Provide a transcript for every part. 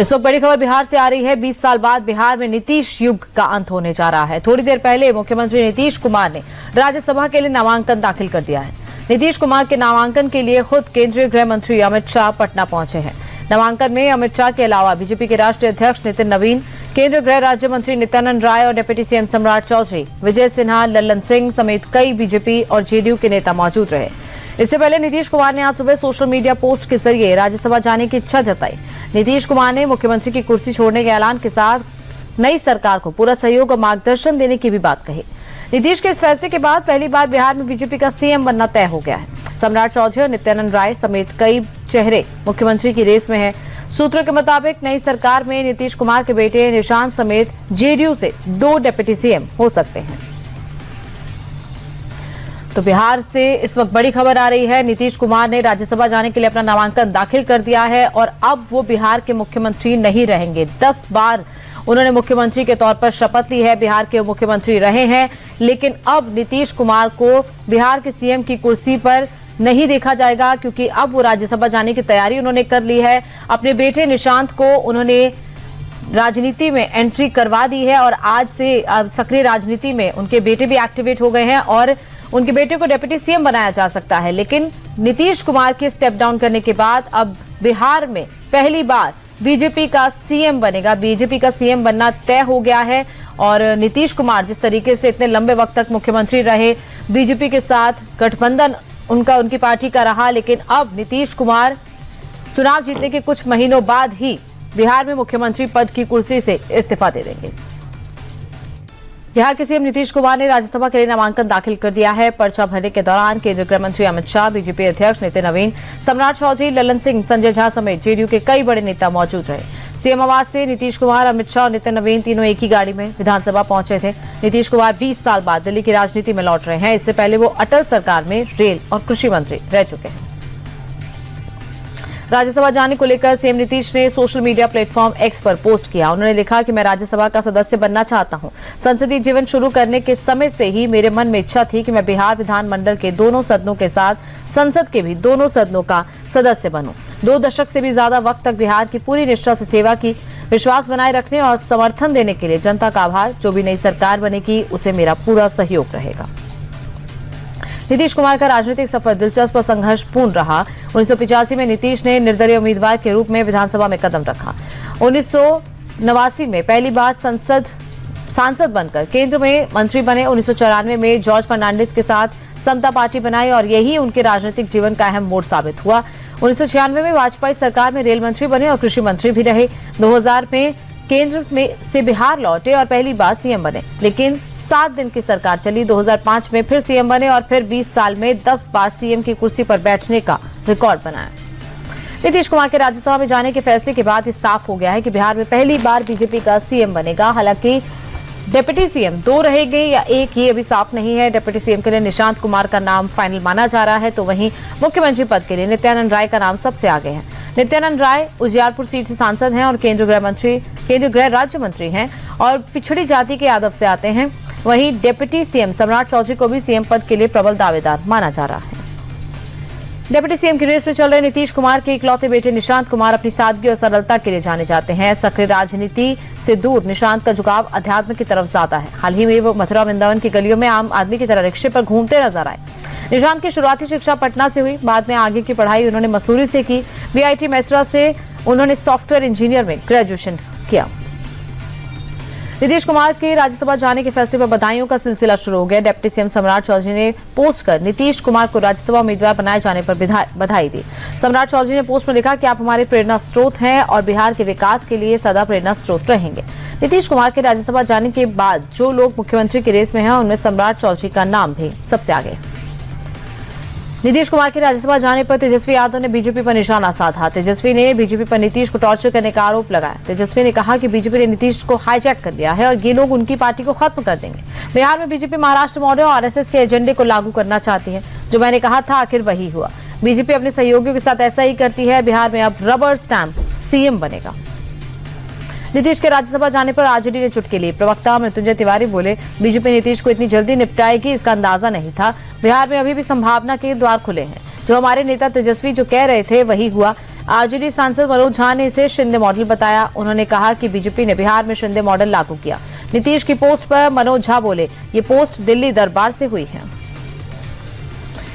इस वक्त बड़ी खबर बिहार से आ रही है। 20 साल बाद बिहार में नीतीश युग का अंत होने जा रहा है। थोड़ी देर पहले मुख्यमंत्री नीतीश कुमार ने राज्यसभा के लिए नामांकन दाखिल कर दिया है। नीतीश कुमार के नामांकन के लिए खुद केंद्रीय गृह मंत्री अमित शाह पटना पहुंचे हैं। नामांकन में अमित शाह के अलावा बीजेपी के राष्ट्रीय अध्यक्ष नितिन नवीन, केंद्रीय गृह राज्य मंत्री नित्यानंद राय और डिप्टी सीएम सम्राट चौधरी, विजय सिन्हा, लल्लन सिंह समेत कई बीजेपी और जेडीयू के नेता मौजूद रहे। इससे पहले नीतीश कुमार ने आज सुबह सोशल मीडिया पोस्ट के जरिए राज्यसभा जाने की इच्छा जताई। नीतीश कुमार ने मुख्यमंत्री की कुर्सी छोड़ने के ऐलान के साथ नई सरकार को पूरा सहयोग और मार्गदर्शन देने की भी बात कही। नीतीश के इस फैसले के बाद पहली बार बिहार में बीजेपी का सीएम बनना तय हो गया है। सम्राट चौधरी और नित्यानंद राय समेत कई चेहरे मुख्यमंत्री की रेस में हैं। सूत्रों के मुताबिक नई सरकार में नीतीश कुमार के बेटे निशांत समेत जेडीयू से 2 डिप्टी सीएम हो सकते हैं। तो बिहार से इस वक्त बड़ी खबर आ रही है। नीतीश कुमार ने राज्यसभा जाने के लिए अपना नामांकन दाखिल कर दिया है और अब वो बिहार के मुख्यमंत्री नहीं रहेंगे। 10 बार उन्होंने मुख्यमंत्री के तौर पर शपथ ली है, बिहार के मुख्यमंत्री रहे हैं, लेकिन अब नीतीश कुमार को बिहार के सीएम की कुर्सी पर नहीं देखा जाएगा, क्योंकि अब वो राज्यसभा जाने की तैयारी उन्होंने कर ली है। अपने बेटे निशांत को उन्होंने राजनीति में एंट्री करवा दी है और आज से सक्रिय राजनीति में उनके बेटे भी एक्टिवेट हो गए हैं और उनके बेटे को डिप्टी सीएम बनाया जा सकता है। लेकिन नीतीश कुमार के स्टेप डाउन करने के बाद अब बिहार में पहली बार बीजेपी का सीएम बनेगा। बीजेपी का सीएम बनना तय हो गया है और नीतीश कुमार जिस तरीके से इतने लंबे वक्त तक मुख्यमंत्री रहे, बीजेपी के साथ गठबंधन उनकी पार्टी का रहा, लेकिन अब नीतीश कुमार चुनाव जीतने के कुछ महीनों बाद ही बिहार में मुख्यमंत्री पद की कुर्सी से इस्तीफा दे देंगे। बिहार के सीएम नीतीश कुमार ने राज्यसभा के लिए नामांकन दाखिल कर दिया है। पर्चा भरने के दौरान केंद्रीय गृह मंत्री अमित शाह, बीजेपी अध्यक्ष नितिन नवीन, सम्राट चौधरी, लल्लन सिंह, संजय झा समेत जेडीयू के कई बड़े नेता मौजूद रहे। सीएम आवास से नीतीश कुमार, अमित शाह और नितिन नवीन तीनों एक ही गाड़ी में विधानसभा पहुंचे थे। नीतीश कुमार 20 साल बाद दिल्ली की राजनीति में लौट रहे हैं। इससे पहले वो अटल सरकार में रेल और कृषि मंत्री रह चुके हैं। राज्यसभा जाने को लेकर सीएम नीतीश ने सोशल मीडिया प्लेटफॉर्म एक्स पर पोस्ट किया। उन्होंने लिखा कि मैं राज्यसभा का सदस्य बनना चाहता हूं। संसदीय जीवन शुरू करने के समय से ही मेरे मन में इच्छा थी कि मैं बिहार विधानमंडल के दोनों सदनों के साथ संसद के भी दोनों सदनों का सदस्य बनूं। 2 दशक से भी ज्यादा वक्त तक बिहार की पूरी निष्ठा से सेवा की, विश्वास बनाए रखने और समर्थन देने के लिए जनता का आभार। जो भी नई सरकार बनेगी उसे मेरा पूरा सहयोग रहेगा। नीतीश कुमार का राजनीतिक सफर दिलचस्प और संघर्षपूर्ण रहा। 1985 में नीतीश ने निर्दलीय उम्मीदवार के रूप में विधानसभा में कदम रखा। 1989 में पहली बार सांसद बनकर केंद्र में मंत्री बने। 1994 में जॉर्ज फर्नांडिस के साथ समता पार्टी बनाई और यही उनके राजनीतिक जीवन का अहम मोड़ साबित हुआ। 1996 में वाजपेयी सरकार में रेल मंत्री बने और कृषि मंत्री भी रहे। 2000 में केंद्र में से बिहार लौटे और पहली बार सीएम बने, लेकिन 7 दिन की सरकार चली। 2005 में फिर सीएम बने और फिर 20 साल में 10 बार सीएम की कुर्सी पर बैठने का रिकॉर्ड बनाया। नीतीश कुमार के राज्यसभा में जाने के फैसले के बाद ये साफ हो गया है कि बिहार में पहली बार बीजेपी का सीएम बनेगा। हालांकि डिप्टी सीएम 2 रहेंगे या 1, ये अभी साफ नहीं है। डिप्टी सीएम के लिए निशांत कुमार का नाम फाइनल माना जा रहा है, तो वहीं मुख्यमंत्री पद के लिए नित्यानंद राय का नाम सबसे आगे है। नित्यानंद राय उजियारपुर सीट से सांसद हैं और केंद्रीय गृह राज्य मंत्री हैं और पिछड़ी जाति के यादव से आते हैं। वहीं डिप्टी सीएम सम्राट चौधरी को भी सीएम पद के लिए प्रबल दावेदार माना जा रहा है। डिप्टी सीएम की रेस में चल रहे नीतीश कुमार के इकलौते बेटे निशांत कुमार अपनी सादगी और सरलता के लिए जाने जाते हैं। सक्रिय राजनीति से दूर निशांत का झुकाव अध्यात्म की तरफ ज्यादा है। हाल ही में वो मथुरा वृंदावन की गलियों में आम आदमी की तरह रिक्शे पर घूमते नजर आए। निशांत की शुरुआती शिक्षा पटना से हुई, बाद में आगे की पढ़ाई उन्होंने मसूरी से की। बीआईटी मेसरा से उन्होंने सॉफ्टवेयर इंजीनियर में ग्रेजुएशन किया। नीतीश कुमार के राज्यसभा जाने के फैसले पर बधाइयों का सिलसिला शुरू हो गया। डिप्टी सीएम सम्राट चौधरी ने पोस्ट कर नीतीश कुमार को राज्यसभा उम्मीदवार बनाए जाने पर बधाई दी। सम्राट चौधरी ने पोस्ट में लिखा कि आप हमारे प्रेरणा स्रोत हैं और बिहार के विकास के लिए सदा प्रेरणा स्रोत रहेंगे। नीतीश कुमार के राज्यसभा जाने के बाद जो लोग मुख्यमंत्री की रेस में हैं, उनमें सम्राट चौधरी का नाम भी सबसे आगे। नीतीश कुमार के राज्यसभा जाने पर तेजस्वी यादव ने बीजेपी पर निशाना साधा। तेजस्वी ने बीजेपी पर नीतीश को टॉर्चर करने का आरोप लगाया। तेजस्वी ने कहा कि बीजेपी ने नीतीश को हाईजैक कर लिया है और ये लोग उनकी पार्टी को खत्म कर देंगे। बिहार में बीजेपी महाराष्ट्र मॉडल और आरएसएस के एजेंडे को लागू करना चाहती है। जो मैंने कहा था आखिर वही हुआ। बीजेपी अपने सहयोगियों के साथ ऐसा ही करती है। बिहार में अब रबर स्टैंप सीएम बनेगा। नीतीश के राज्यसभा जाने पर आरजेडी ने चुटकी ली। प्रवक्ता मृत्युंजय तिवारी बोले, बीजेपी नीतीश को इतनी जल्दी निपटाएगी इसका अंदाजा नहीं था। बिहार में अभी भी संभावना के द्वार खुले हैं। जो हमारे नेता तेजस्वी जो कह रहे थे वही हुआ। आरजेडी सांसद मनोज झा ने इसे शिंदे मॉडल बताया। उन्होंने कहा कि बीजेपी ने बिहार में शिंदे मॉडल लागू किया। नीतीश की पोस्ट पर मनोज झा बोले, ये पोस्ट दिल्ली दरबार से हुई है।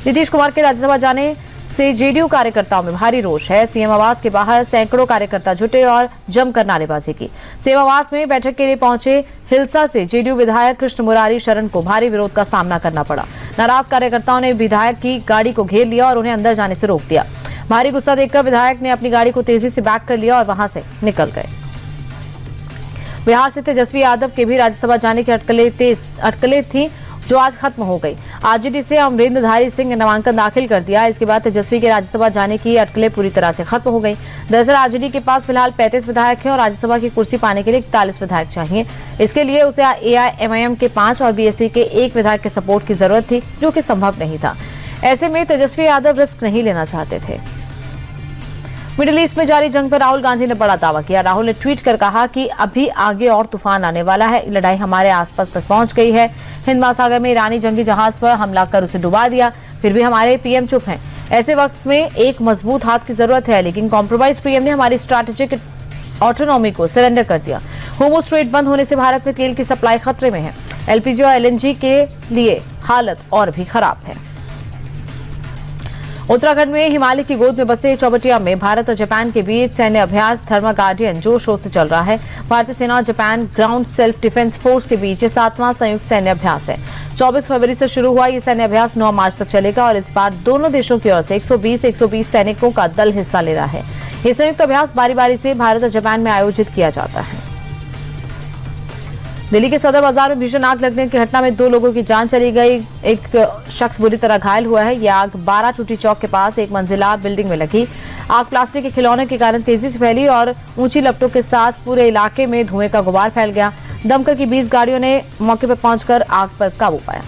नीतीश कुमार के राज्यसभा जाने से जेडीयू कार्यकर्ताओं में भारी रोष है। सीएम आवास के बाहर सैकड़ों कार्यकर्ता जुटे और जमकर नारेबाजी की। सीएम आवास में बैठक के लिए पहुंचे हिलसा से जेडीयू विधायक कृष्ण मुरारी शरण को भारी विरोध का सामना करना पड़ा। नाराज कार्यकर्ताओं ने विधायक की गाड़ी को घेर लिया और उन्हें अंदर जाने से रोक दिया। भारी गुस्सा देखकर विधायक ने अपनी गाड़ी को तेजी से बैक कर लिया और वहां से निकल गए। बिहार से तेजस्वी यादव के भी राज्यसभा जाने की अटकलें थी, जो आज खत्म हो गई। आरजेडी से अमरेंद्रधारी सिंह ने नामांकन दाखिल कर दिया। इसके बाद तेजस्वी के राज्यसभा जाने की अटकलें पूरी तरह से खत्म हो गई। दरअसल आरजेडी के पास फिलहाल 35 विधायक हैं और राज्यसभा की कुर्सी पाने के लिए 41 विधायक चाहिए। इसके लिए उसे एआईएमआईएम के 5 और बीएसपी के 1 विधायक के सपोर्ट की जरूरत थी, जो कि संभव नहीं था। ऐसे में तेजस्वी यादव रिस्क नहीं लेना चाहते थे। मिडिल ईस्ट में जारी जंग पर राहुल गांधी ने बड़ा दावा किया। राहुल ने ट्वीट कर कहा कि अभी आगे और तूफान आने वाला है। लड़ाई हमारे आसपास तक पहुंच गई है। हिंद महासागर में ईरानी जंगी जहाज पर हमला कर उसे डुबा दिया, फिर भी हमारे पीएम चुप हैं। ऐसे वक्त में एक मजबूत हाथ की जरूरत है, लेकिन कॉम्प्रोमाइज पीएम ने हमारी स्ट्रैटेजिक ऑटोनॉमी को सरेंडर कर दिया। होर्मुज स्ट्रेट बंद होने से भारत में तेल की सप्लाई खतरे में है। एलपीजी और एलएनजी के लिए हालत और भी खराब है। उत्तराखंड में हिमालय की गोद में बसे चौबटिया में भारत और जापान के बीच सैन्य अभ्यास थर्मा गार्डियन जोर शोर से चल रहा है। भारतीय सेना और Japan ground self defence force के बीच 7वां संयुक्त सैन्य अभ्यास है। 24 फरवरी से शुरू हुआ ये सैन्य अभ्यास 9 मार्च तक चलेगा और इस बार दोनों देशों की ओर से 120 सैनिकों का दल हिस्सा ले रहा है। ये संयुक्त अभ्यास बारी बारी से भारत और जापान में आयोजित किया जाता है। दिल्ली के सदर बाजार में भीषण आग लगने की घटना में 2 लोगों की जान चली गई। एक शख्स बुरी तरह घायल हुआ है। यह आग 12 टूटी चौक के पास एक मंजिला बिल्डिंग में लगी। आग प्लास्टिक के खिलौने के कारण तेजी से फैली और ऊंची लपटों के साथ पूरे इलाके में धुएं का गुबार फैल गया। दमकल की 20 गाड़ियों ने मौके पर पहुंचकर आग पर काबू पाया।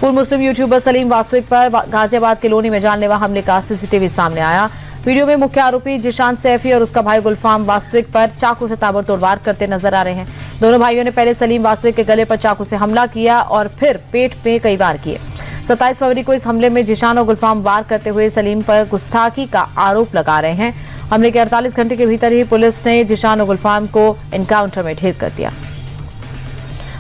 पूर्व मुस्लिम यूट्यूबर सलीम वास्तविक पर गाजियाबाद के लोनी में जानलेवा हमले का सीसीटीवी सामने आया। वीडियो में मुख्य आरोपी जिशान सैफी और उसका भाई गुलफाम वास्तविक पर चाकू से ताबड़तोड़ वार करते नजर आ रहे हैं। दोनों भाइयों ने पहले सलीम वास्तविक के गले पर चाकू से हमला किया और फिर पेट में कई वार किए। 27 फरवरी को इस हमले में जिशान और गुलफाम वार करते हुए सलीम पर गुस्ताखी का आरोप लगा रहे हैं। हमले के 48 घंटे के भीतर ही पुलिस ने जिशान और गुलफाम को एनकाउंटर में ढेर कर दिया।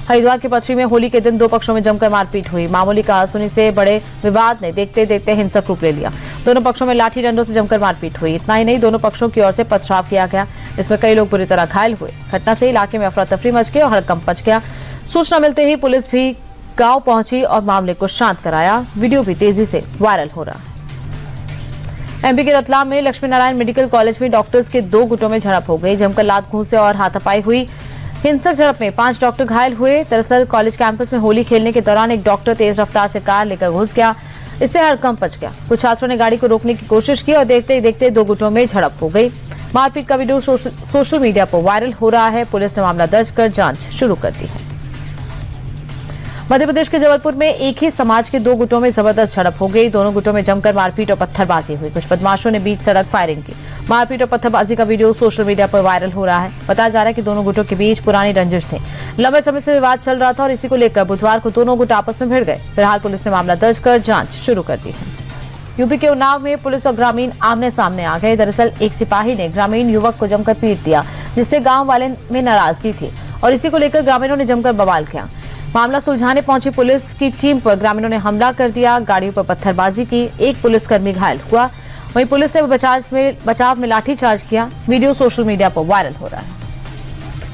हरिद्वार के पथरी में होली के दिन 2 पक्षों में जमकर मारपीट हुई। मामूली कहासुनी से बड़े विवाद ने देखते देखते हिंसक रूप ले लिया। दोनों पक्षों में लाठी डंडों से जमकर मारपीट हुई। इतना ही नहीं, दोनों पक्षों की ओर से पथराव किया गया, जिसमें कई लोग बुरी तरह घायल हुए। घटना से इलाके में अफरा तफरी मच गई और हड़कंप मच गया। सूचना मिलते ही पुलिस भी गांव पहुंची और मामले को शांत कराया। वीडियो भी तेजी से वायरल हो रहा है। एमपी के रतलाम में लक्ष्मी नारायण मेडिकल कॉलेज में डॉक्टर्स के 2 गुटों में झड़प हो गई। जमकर लात घूंसे और हाथापाई हुई। हिंसक झड़प में 5 डॉक्टर घायल हुए। दरअसल कॉलेज कैंपस में होली खेलने के दौरान एक डॉक्टर तेज रफ्तार से कार लेकर घुस गया। इससे हड़कंप मच गया। कुछ छात्रों ने गाड़ी को रोकने की कोशिश की और देखते ही देखते 2 गुटों में झड़प हो गई। मारपीट का वीडियो सोशल मीडिया पर वायरल हो रहा है। पुलिस ने मामला दर्ज कर जांच शुरू कर दी है। मध्य प्रदेश के जबलपुर में एक ही समाज के 2 गुटों में जबरदस्त झड़प हो गई। दोनों गुटों में जमकर मारपीट और पत्थरबाजी हुई। कुछ बदमाशों ने बीच सड़क फायरिंग की। मारपीट और पत्थरबाजी का वीडियो सोशल मीडिया पर वायरल हो रहा है। बताया जा रहा है कि दोनों गुटों के बीच पुरानी रंजिश थी। लंबे समय से विवाद चल रहा था और इसी को लेकर बुधवार को दोनों गुट आपस में भिड़ गए। फिलहाल पुलिस ने मामला दर्ज कर जांच शुरू कर दी है। यूपी के उन्नाव में पुलिस और ग्रामीण आमने सामने आ गए। दरअसल एक सिपाही ने ग्रामीण युवक को जमकर पीट दिया, जिससे गांव वाले में नाराजगी थी और इसी को लेकर ग्रामीणों ने जमकर बवाल किया। मामला सुलझाने पहुंची पुलिस की टीम पर ग्रामीणों ने हमला कर दिया। गाड़ियों पर पत्थरबाजी की। एक पुलिसकर्मी घायल हुआ। वहीं पुलिस ने बचाव में लाठीचार्ज किया। वीडियो सोशल मीडिया पर वायरल हो रहा है।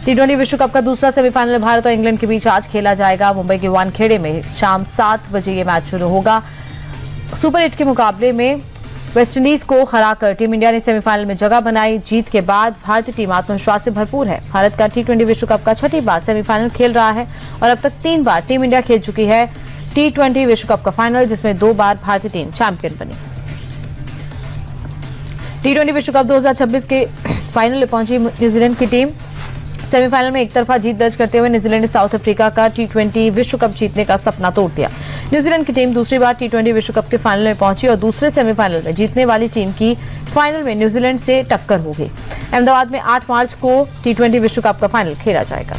T20 विश्व कप का दूसरा सेमीफाइनल भारत और इंग्लैंड के बीच आज खेला जाएगा। मुंबई के वानखेड़े में शाम 7 बजे ये मैच शुरू होगा। सुपर 8 के मुकाबले में वेस्टइंडीज को हराकर टीम इंडिया ने सेमीफाइनल में जगह बनाई। जीत के बाद भारतीय टीम आत्मविश्वास से भरपूर है। भारत का T20 विश्व कप का 6ठी बार सेमीफाइनल खेल रहा है और अब तक 3 बार टीम इंडिया खेल चुकी है T20 विश्व कप का फाइनल, जिसमें 2 बार भारतीय टीम चैंपियन बनी। T20 विश्व कप 2026 के फाइनल में पहुंची न्यूजीलैंड की टीम। सेमीफाइनल में एक तरफा जीत दर्ज करते हुए न्यूजीलैंड ने साउथ अफ्रीका का T20 विश्व कप जीतने का सपना तोड़ दिया। न्यूजीलैंड की टीम दूसरी बार T20 विश्व कप के फाइनल में पहुंची और दूसरे सेमीफाइनल में जीतने वाली टीम की फाइनल में न्यूजीलैंड से टक्कर होगी। अहमदाबाद में 8 मार्च को T20 विश्व कप का फाइनल खेला जाएगा।